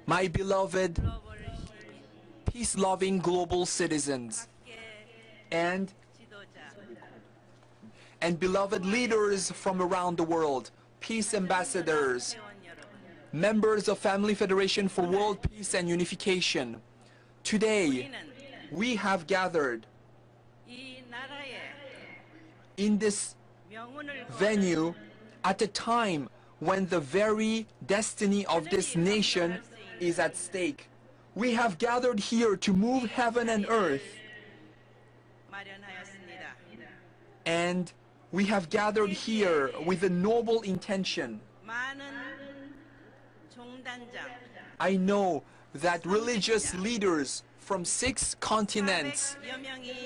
my beloved peace-loving global citizens, and beloved leaders from around the world, peace ambassadors, members of Family Federation for World Peace and Unification. Today, we have gathered in this venue at a time when the very destiny of this nation is at stake. We have gathered here to move heaven and earth, and we have gathered here with a noble intention. I know that religious leaders from 6 continents,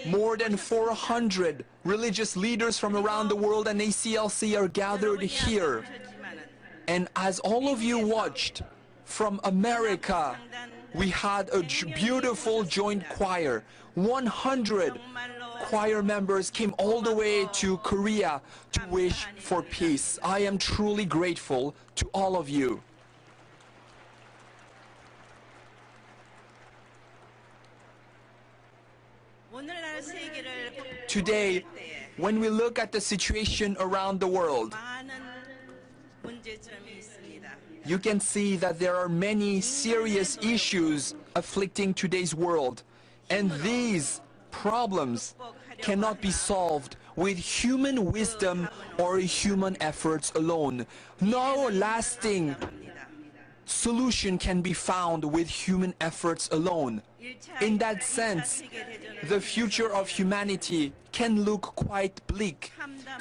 more than 400 religious leaders from around the world and ACLC are gathered here. And as all of you watched, from America, we had a beautiful joint choir. 100 choir members came all the way to Korea to wish for peace. I am truly grateful to all of you. Today, when we look at the situation around the world, you can see that there are many serious issues afflicting today's world, and these problems cannot be solved with human wisdom or human efforts alone. No lasting solution can be found with human efforts alone. In that sense, the future of humanity can look quite bleak.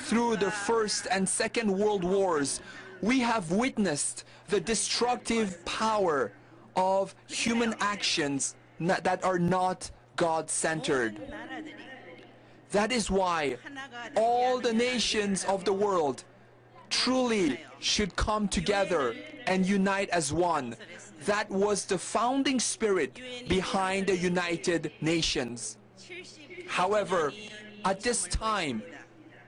Through the First and Second World Wars, we have witnessed the destructive power of human actions that are not God-centered. That is why all the nations of the world truly should come together and unite as one. That was the founding spirit behind the United Nations. However, at this time,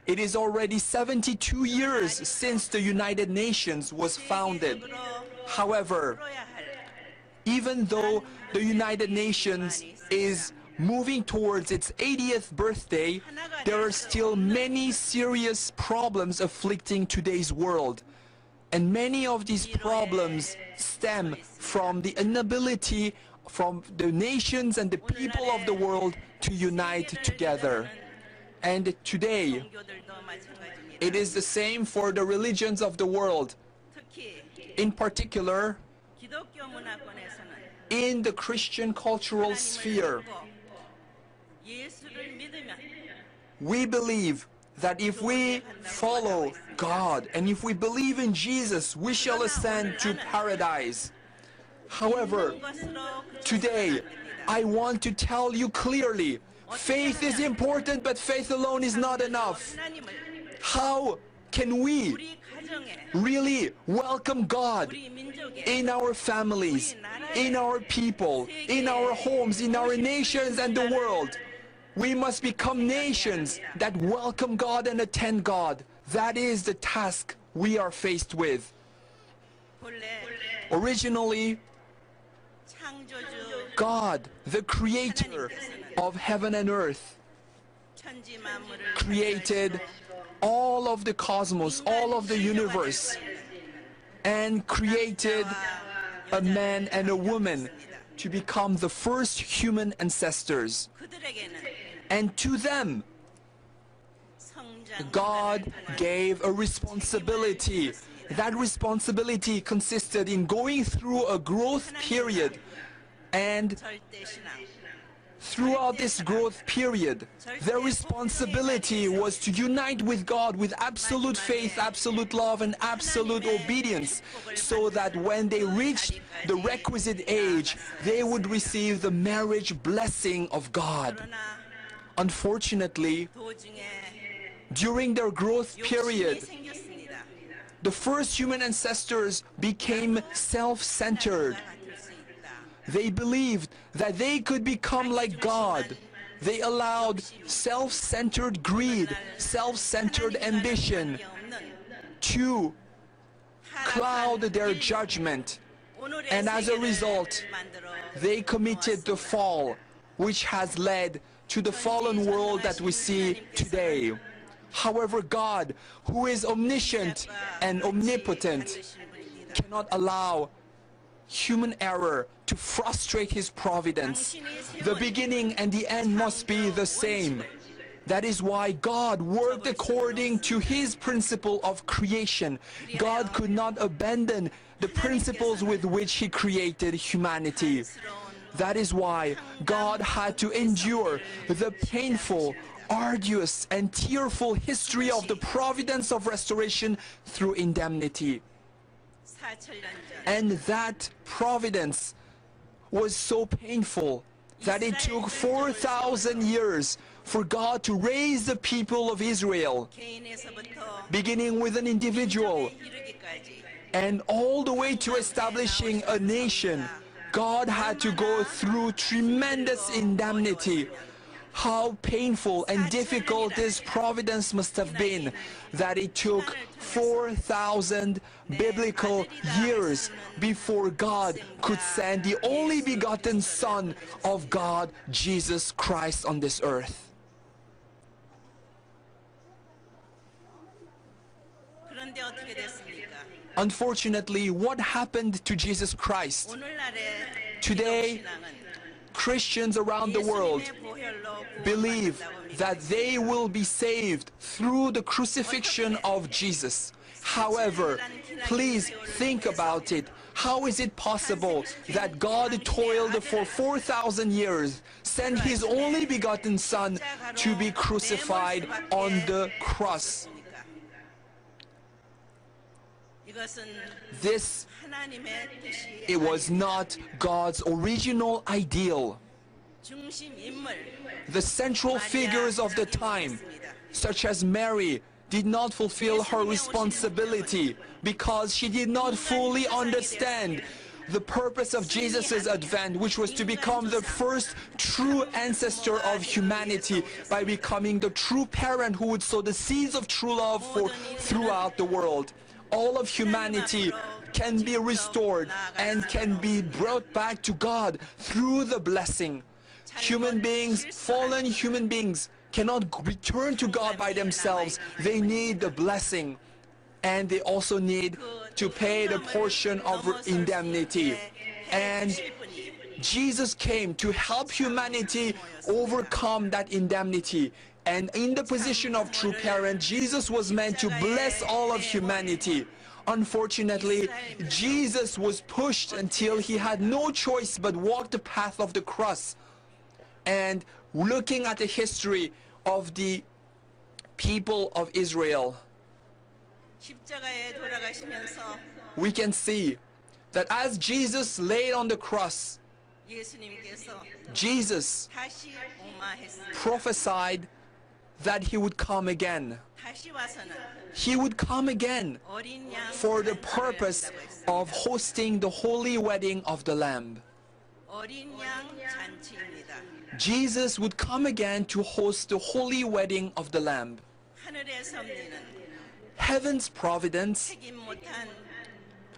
it is already 72 years since the United Nations was founded. However, even though the United Nations is moving towards its 80th birthday, there are still many serious problems afflicting today's world. And many of these problems stem from the inability from the nations and the people of the world to unite together. And today, it is the same for the religions of the world. In particular, in the Christian cultural sphere, we believe that if we follow God and if we believe in Jesus, we shall ascend to paradise. However, today, I want to tell you clearly, faith is important, but faith alone is not enough. How can we really welcome God in our families, in our people, in our homes, in our nations and the world? We must become nations that welcome God and attend God. That is the task we are faced with. Originally, God, the creator of heaven and earth, created all of the cosmos, all of the universe, and created a man and a woman to become the first human ancestors. And to them, God gave a responsibility. That responsibility consisted in going through a growth period, and throughout this growth period, their responsibility was to unite with God with absolute faith, absolute love, and absolute obedience, so that when they reached the requisite age, they would receive the marriage blessing of God. Unfortunately, during their growth period, the first human ancestors became self-centered. They believed that they could become like God. They allowed self-centered greed, self-centered ambition to cloud their judgment And as a result, they committed the fall, which has led to the fallen world that we see today. However, God, who is omniscient and omnipotent, cannot allow human error to frustrate his providence. The beginning and the end must be the same. That is why God worked according to his principle of creation. God could not abandon the principles with which he created humanity. That is why God had to endure the painful, arduous, and tearful history of the providence of restoration through indemnity. And that providence was so painful that it took 4,000 years for God to raise the people of Israel, beginning with an individual and all the way to establishing a nation. God had to go through tremendous indemnity. How painful and difficult this providence must have been, that it took 4,000 biblical years before God could send the only begotten Son of God, Jesus Christ, on this earth. Unfortunately, what happened to Jesus Christ? Today, Christians around the world believe that they will be saved through the crucifixion of Jesus. However, please think about it. How is it possible that God toiled for 4,000 years, sent his only begotten Son to be crucified on the cross? It was not God's original ideal. The central figures of the time, such as Mary, did not fulfill her responsibility because she did not fully understand the purpose of Jesus' advent, which was to become the first true ancestor of humanity by becoming the true parent who would sow the seeds of true love throughout the world. All of humanity can be restored and can be brought back to God through the blessing. Human beings, fallen human beings, cannot return to God by themselves. They need the blessing, and they also need to pay the portion of indemnity. And Jesus came to help humanity overcome that indemnity. And in the position of true parent, Jesus was meant to bless all of humanity. Unfortunately, Jesus was pushed until he had no choice but walk the path of the cross. And looking at the history of the people of Israel, we can see that as Jesus laid on the cross, Jesus prophesied that he would come again. He would come again for the purpose of hosting the holy wedding of the Lamb. Jesus would come again to host the holy wedding of the Lamb. Heaven's providence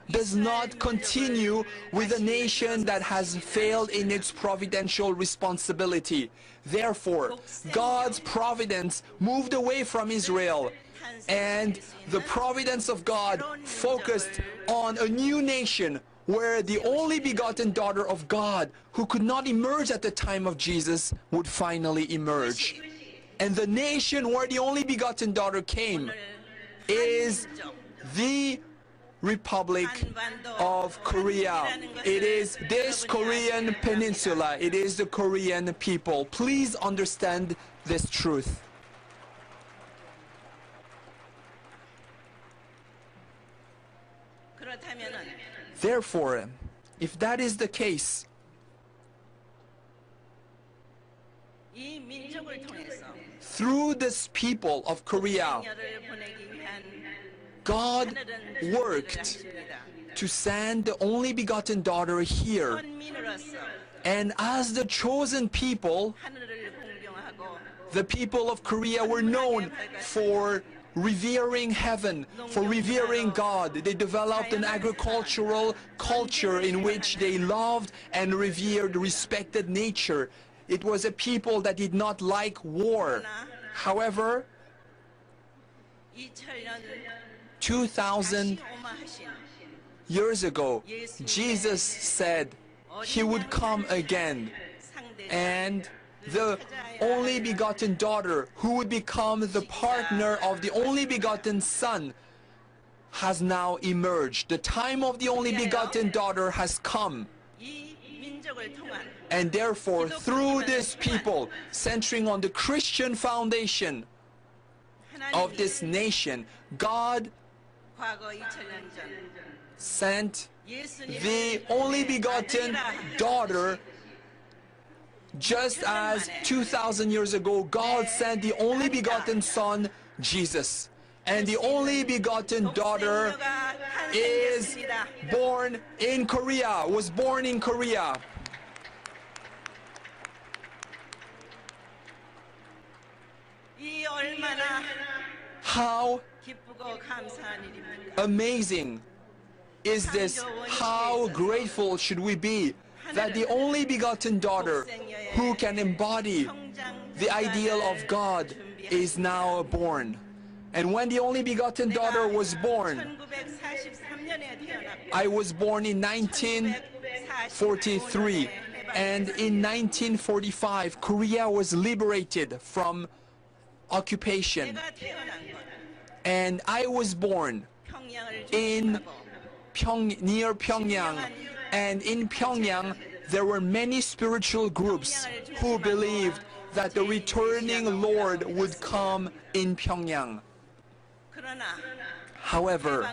does not continue with a nation that has failed in its providential responsibility. Therefore, God's providence moved away from Israel, and the providence of God focused on a new nation where the only begotten daughter of God, who could not emerge at the time of Jesus, would finally emerge. And the nation where the only begotten daughter came is the Republic of Korea. It is this Korean Peninsula. It is the Korean people. Please understand this truth. Therefore, if that is the case, through this people of Korea, God worked to send the only begotten daughter here. And as the chosen people, the people of Korea were known for revering heaven, for revering God. They developed an agricultural culture in which they loved and revered, respected nature. It was a people that did not like war. However, 2,000 years ago, Jesus said he would come again, and the only begotten daughter who would become the partner of the only begotten son has now emerged. The time of the only begotten daughter has come. And therefore, through this people, centering on the Christian foundation of this nation, God sent the only begotten daughter, just as 2,000 years ago God sent the only begotten son, Jesus. And the only begotten daughter is born in Korea, was born in Korea. How amazing is this? How grateful should we be that the only begotten daughter who can embody the ideal of God is now born. And when the only begotten daughter was born, I was born in 1943, and in 1945 Korea was liberated from occupation, and I was born in near Pyongyang, and in Pyongyang there were many spiritual groups who believed that the returning Lord would come in Pyongyang. However,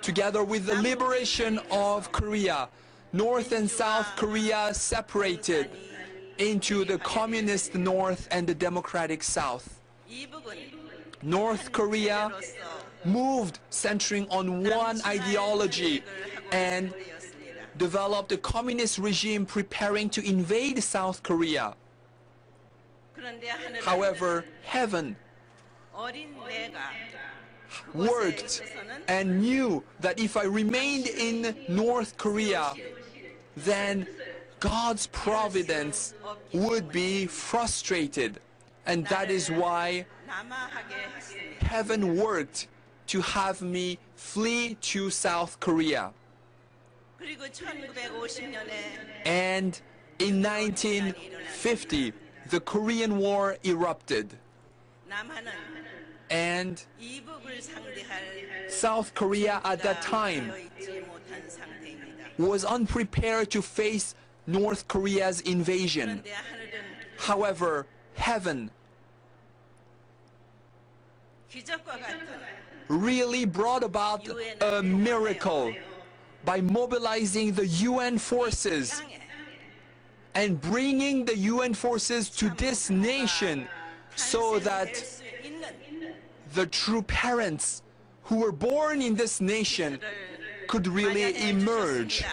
together with the liberation of Korea, North and South Korea separated into the communist North and the democratic South. North Korea moved centering on one ideology and developed a communist regime preparing to invade South Korea. However, heaven worked and knew that if I remained in North Korea, then God's providence would be frustrated. And that is why heaven worked to have me flee to South Korea. And in 1950, the Korean War erupted. And South Korea at that time was unprepared to face North Korea's invasion. However, heaven really brought about a miracle by mobilizing the UN forces and bringing the UN forces to this nation so that the true parents who were born in this nation could really emerge.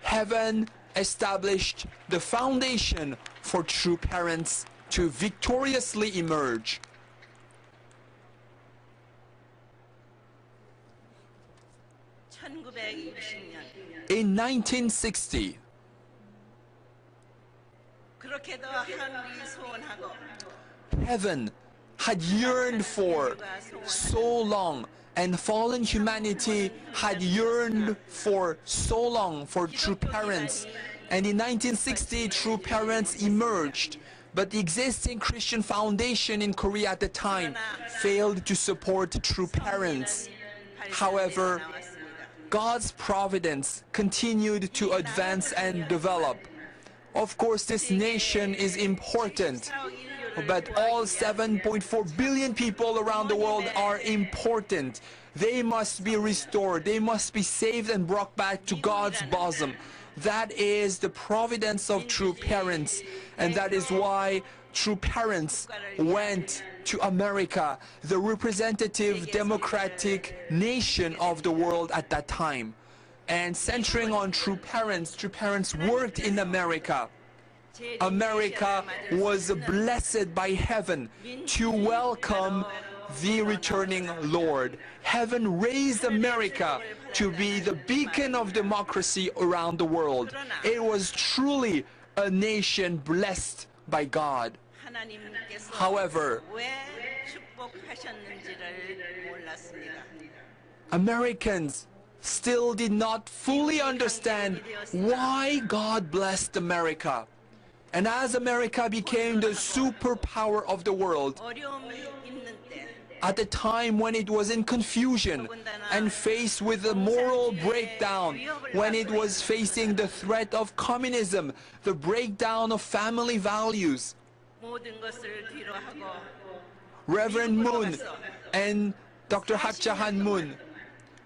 Heaven established the foundation for true parents to victoriously emerge. In 1960, heaven had yearned for so long, and fallen humanity had yearned for so long for true parents. And in 1960, true parents emerged. But the existing Christian foundation in Korea at the time failed to support true parents. However, God's providence continued to advance and develop. Of course, this nation is important, but all 7.4 billion people around the world are important. They must be restored. They must be saved and brought back to God's bosom. That is the providence of true parents, and that is why true parents went to America, the representative democratic nation of the world at that time. And centering on true parents worked in America. America was blessed by heaven to welcome the returning Lord. Heaven raised America to be the beacon of democracy around the world. It was truly a nation blessed by God. However, Americans still did not fully understand why God blessed America. And as America became the superpower of the world, at the time when it was in confusion and faced with a moral breakdown, when it was facing the threat of communism, the breakdown of family values, Reverend Moon and Dr. Hak Jahan Moon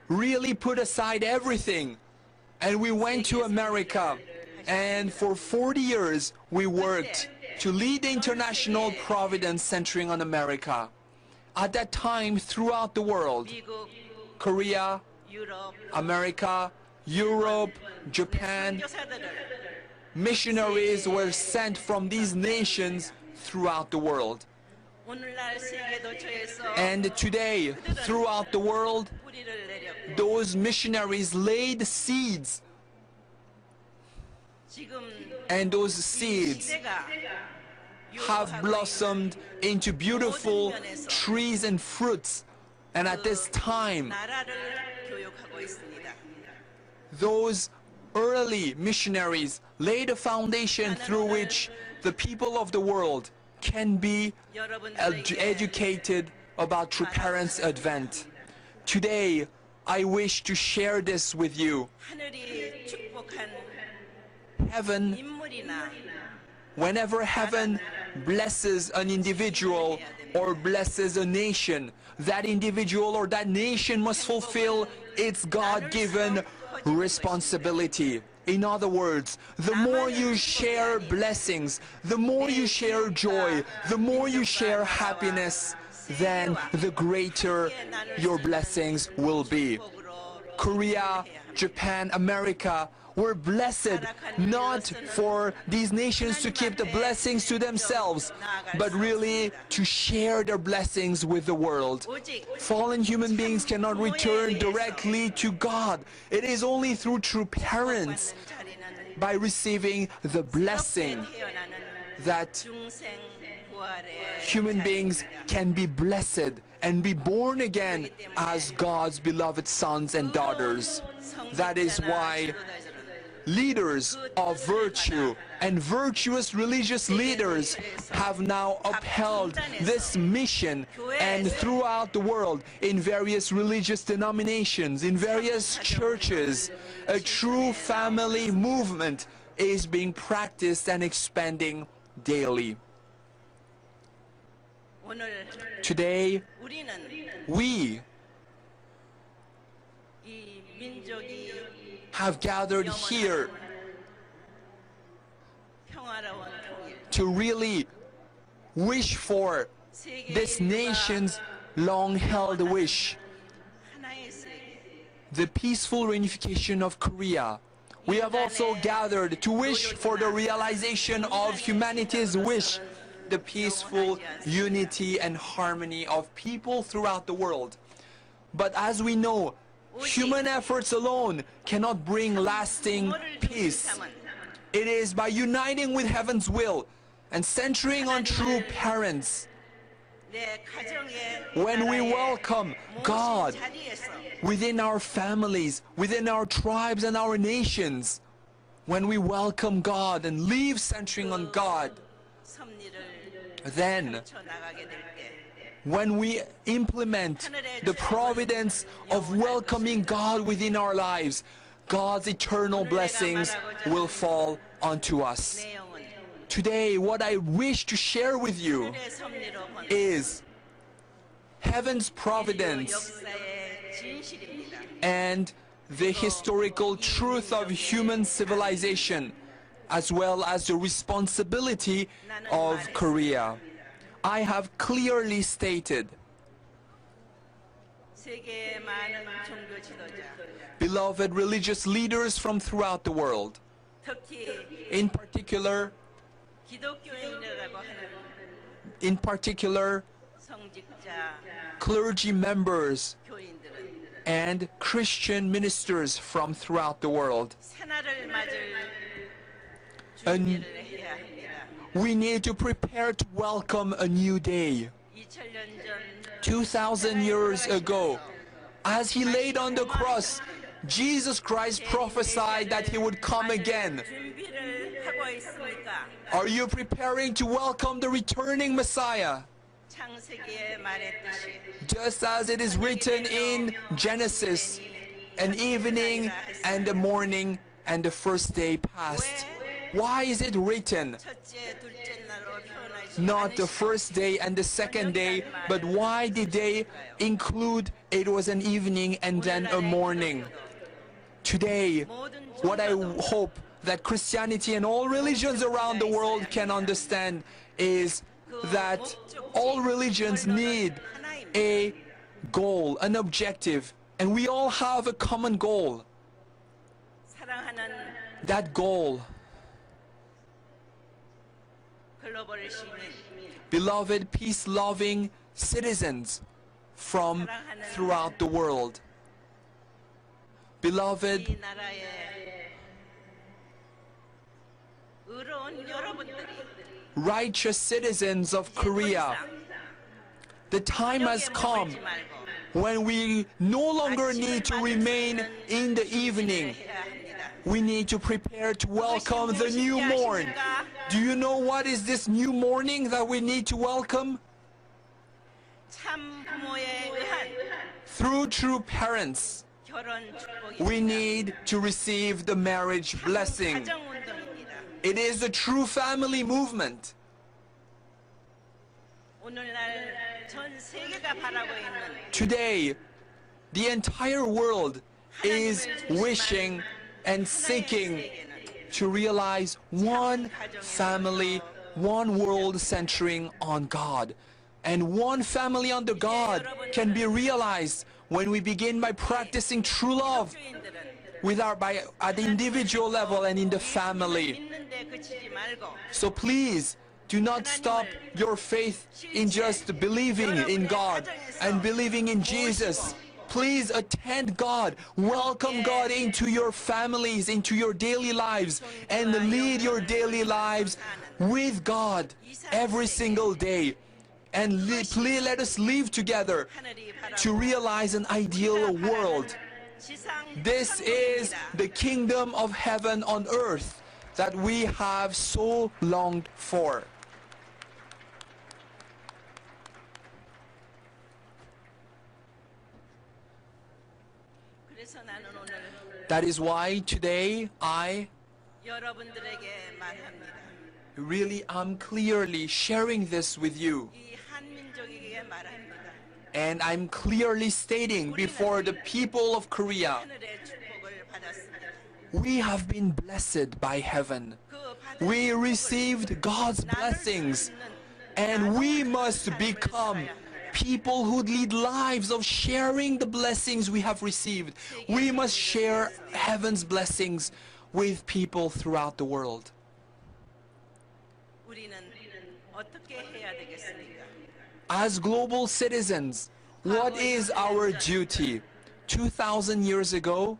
really put aside everything, and we went to America, and for 40 years we worked to lead the international providence centering on America. At that time, throughout the world, Korea, America, Europe, Japan, missionaries were sent from these nations throughout the world. And today, throughout the world, those missionaries laid seeds. And those seeds have blossomed into beautiful trees and fruits. And at this time, those early missionaries laid a foundation through which the people of the world can be educated about true parents' advent. Today, I wish to share this with you. Whenever heaven blesses an individual or blesses a nation, that individual or that nation must fulfill its God-given responsibility. In other words, the more you share blessings, the more you share joy, the more you share happiness, then the greater your blessings will be. Korea, Japan, America were blessed not for these nations to keep the blessings to themselves, but really to share their blessings with the world. Fallen human beings cannot return directly to God. It is only through true parents, by receiving the blessing, that human beings can be blessed and be born again as God's beloved sons and daughters. That is why leaders of virtue and virtuous religious leaders have now upheld this mission, and throughout the world, in various religious denominations, in various churches, a true family movement is being practiced and expanding daily. Today, we have gathered here to really wish for this nation's long-held wish, the peaceful reunification of Korea. We have also gathered to wish for the realization of humanity's wish, the peaceful unity and harmony of people throughout the world. But as we know, human efforts alone cannot bring lasting peace. It is by uniting with heaven's will and centering on true parents, when we welcome God within our families, within our tribes and our nations, when we welcome God and leave centering on God, then when we implement the providence of welcoming God within our lives, God's eternal blessings will fall onto us. Today, what I wish to share with you is heaven's providence and the historical truth of human civilization, as well as the responsibility of Korea. I have clearly stated, beloved religious leaders from throughout the world, in particular, clergy members, and Christian ministers from throughout the world. And we need to prepare to welcome a new day. 2,000 years ago, as he laid on the cross, Jesus Christ prophesied that he would come again. Are you preparing to welcome the returning Messiah? Just as it is written in Genesis, an evening and a morning and the first day passed. Why is it written not the first day and the second day, but why did they include it was an evening and then a morning? Today, what I hope that Christianity and all religions around the world can understand is that all religions need a goal, an objective, and we all have a common goal. That goal, beloved, peace-loving citizens from throughout the world. Beloved, righteous citizens of Korea, the time has come when we no longer need to remain in the evening. We need to prepare to welcome the new morn. Do you know what is this new morning that we need to welcome? Through true parents, we need to receive the marriage blessing. It is the true family movement. Today, the entire world is wishing and seeking to realize one family, one world centering on God. And one family under God can be realized when we begin by practicing true love at the individual level and in the family. So please, do not stop your faith in just believing in God and believing in Jesus. Please attend God, welcome God into your families, into your daily lives, and lead your daily lives with God every single day. And please let us live together to realize an ideal world. This is the kingdom of heaven on earth that we have so longed for. That is why today I really am clearly sharing this with you. And I'm clearly stating before the people of Korea, we have been blessed by heaven. We received God's blessings, and we must become people who lead lives of sharing the blessings we have received. We must share heaven's blessings with people throughout the world. As global citizens, what is our duty? 2,000 years ago,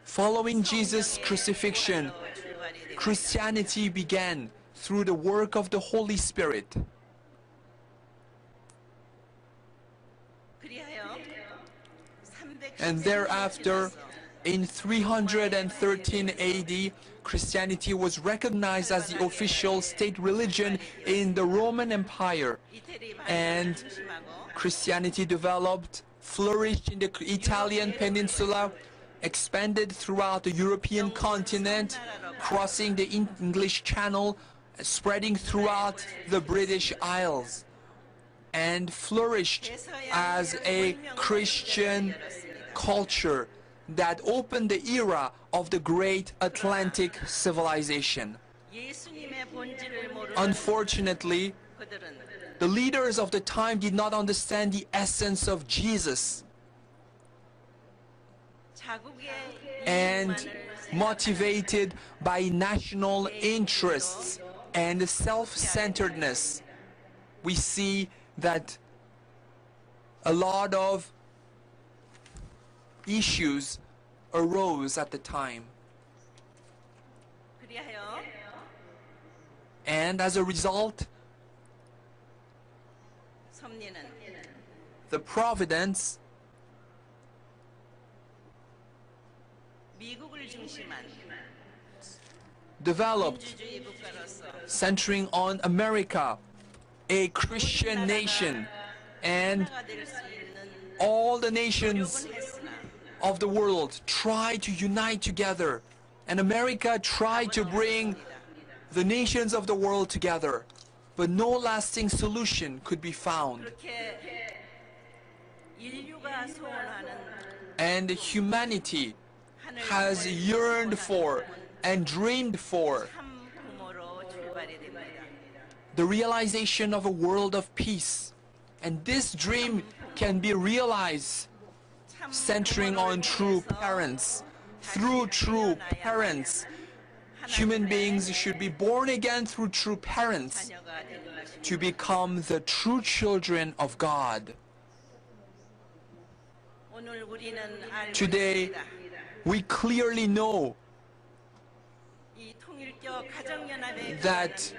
following Jesus' crucifixion, Christianity began through the work of the Holy Spirit. And thereafter, in 313 AD, Christianity was recognized as the official state religion in the Roman Empire. And Christianity developed, flourished in the Italian peninsula, expanded throughout the European continent, crossing the English Channel, spreading throughout the British Isles, and flourished as a Christian culture that opened the era of the great Atlantic civilization. Unfortunately, the leaders of the time did not understand the essence of Jesus, and motivated by national interests and self-centeredness. We see that a lot of issues arose at the time. And as a result, the providence developed centering on America, a Christian nation, and all the nations of the world tried to unite together, and America tried to bring the nations of the world together, but no lasting solution could be found. And humanity has yearned for and dreamed for the realization of a world of peace. And this dream can be realized centering on true parents. Through true parents, human beings should be born again through true parents to become the true children of God. Today, we clearly know that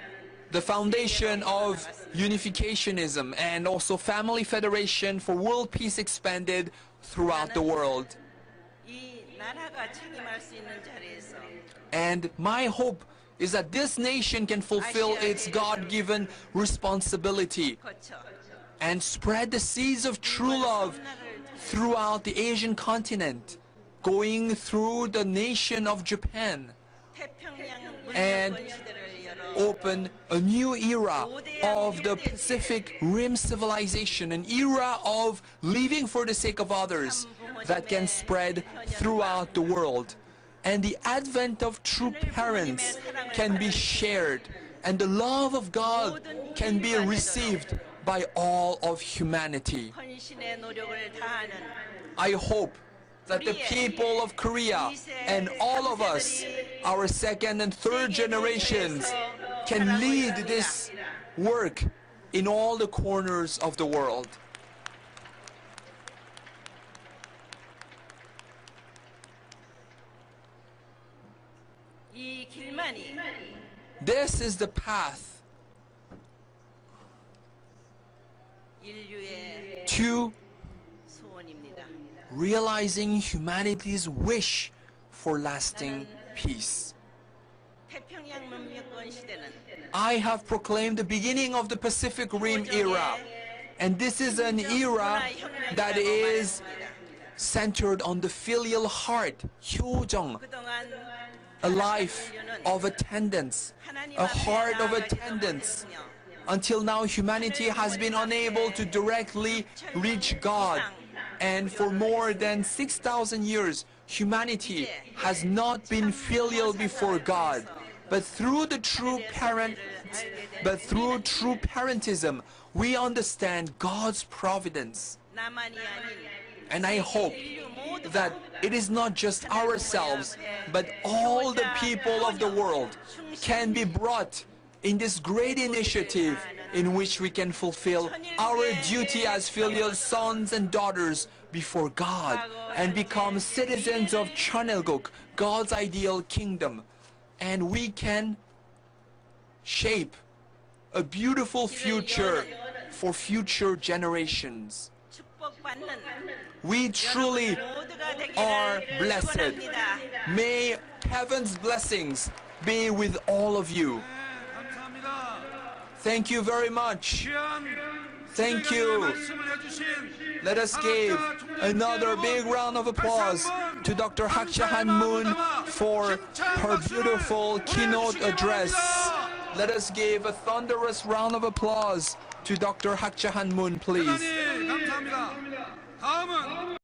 the foundation of unificationism and also family federation for world peace expanded throughout the world. And my hope is that this nation can fulfill its God-given responsibility and spread the seeds of true love throughout the Asian continent, going through the nation of Japan, and open a new era of the Pacific Rim civilization, an era of living for the sake of others that can spread throughout the world. And the advent of true parents can be shared, and the love of God can be received by all of humanity. I hope that the people of Korea and all of us, our second and third generations, can lead this work in all the corners of the world. This is the path to realizing humanity's wish for lasting peace. I have proclaimed the beginning of the Pacific Rim era, and this is an era that is centered on the filial heart, 효정, a life of attendance, a heart of attendance. Until now, humanity has been unable to directly reach God, and for more than 6,000 years, humanity has not been filial before God. But through true parentism, we understand God's providence. And I hope that it is not just ourselves, but all the people of the world can be brought in this great initiative in which we can fulfill our duty as filial sons and daughters before God and become citizens of Chonelguk, God's ideal kingdom. And we can shape a beautiful future for future generations. We truly are blessed. May heaven's blessings be with all of you. Thank you very much. Thank you. Let us give another big round of applause to Dr. Hak Cha-han Moon for her beautiful keynote address. Let us give a thunderous round of applause to Dr. Hak Cha-han Moon, please.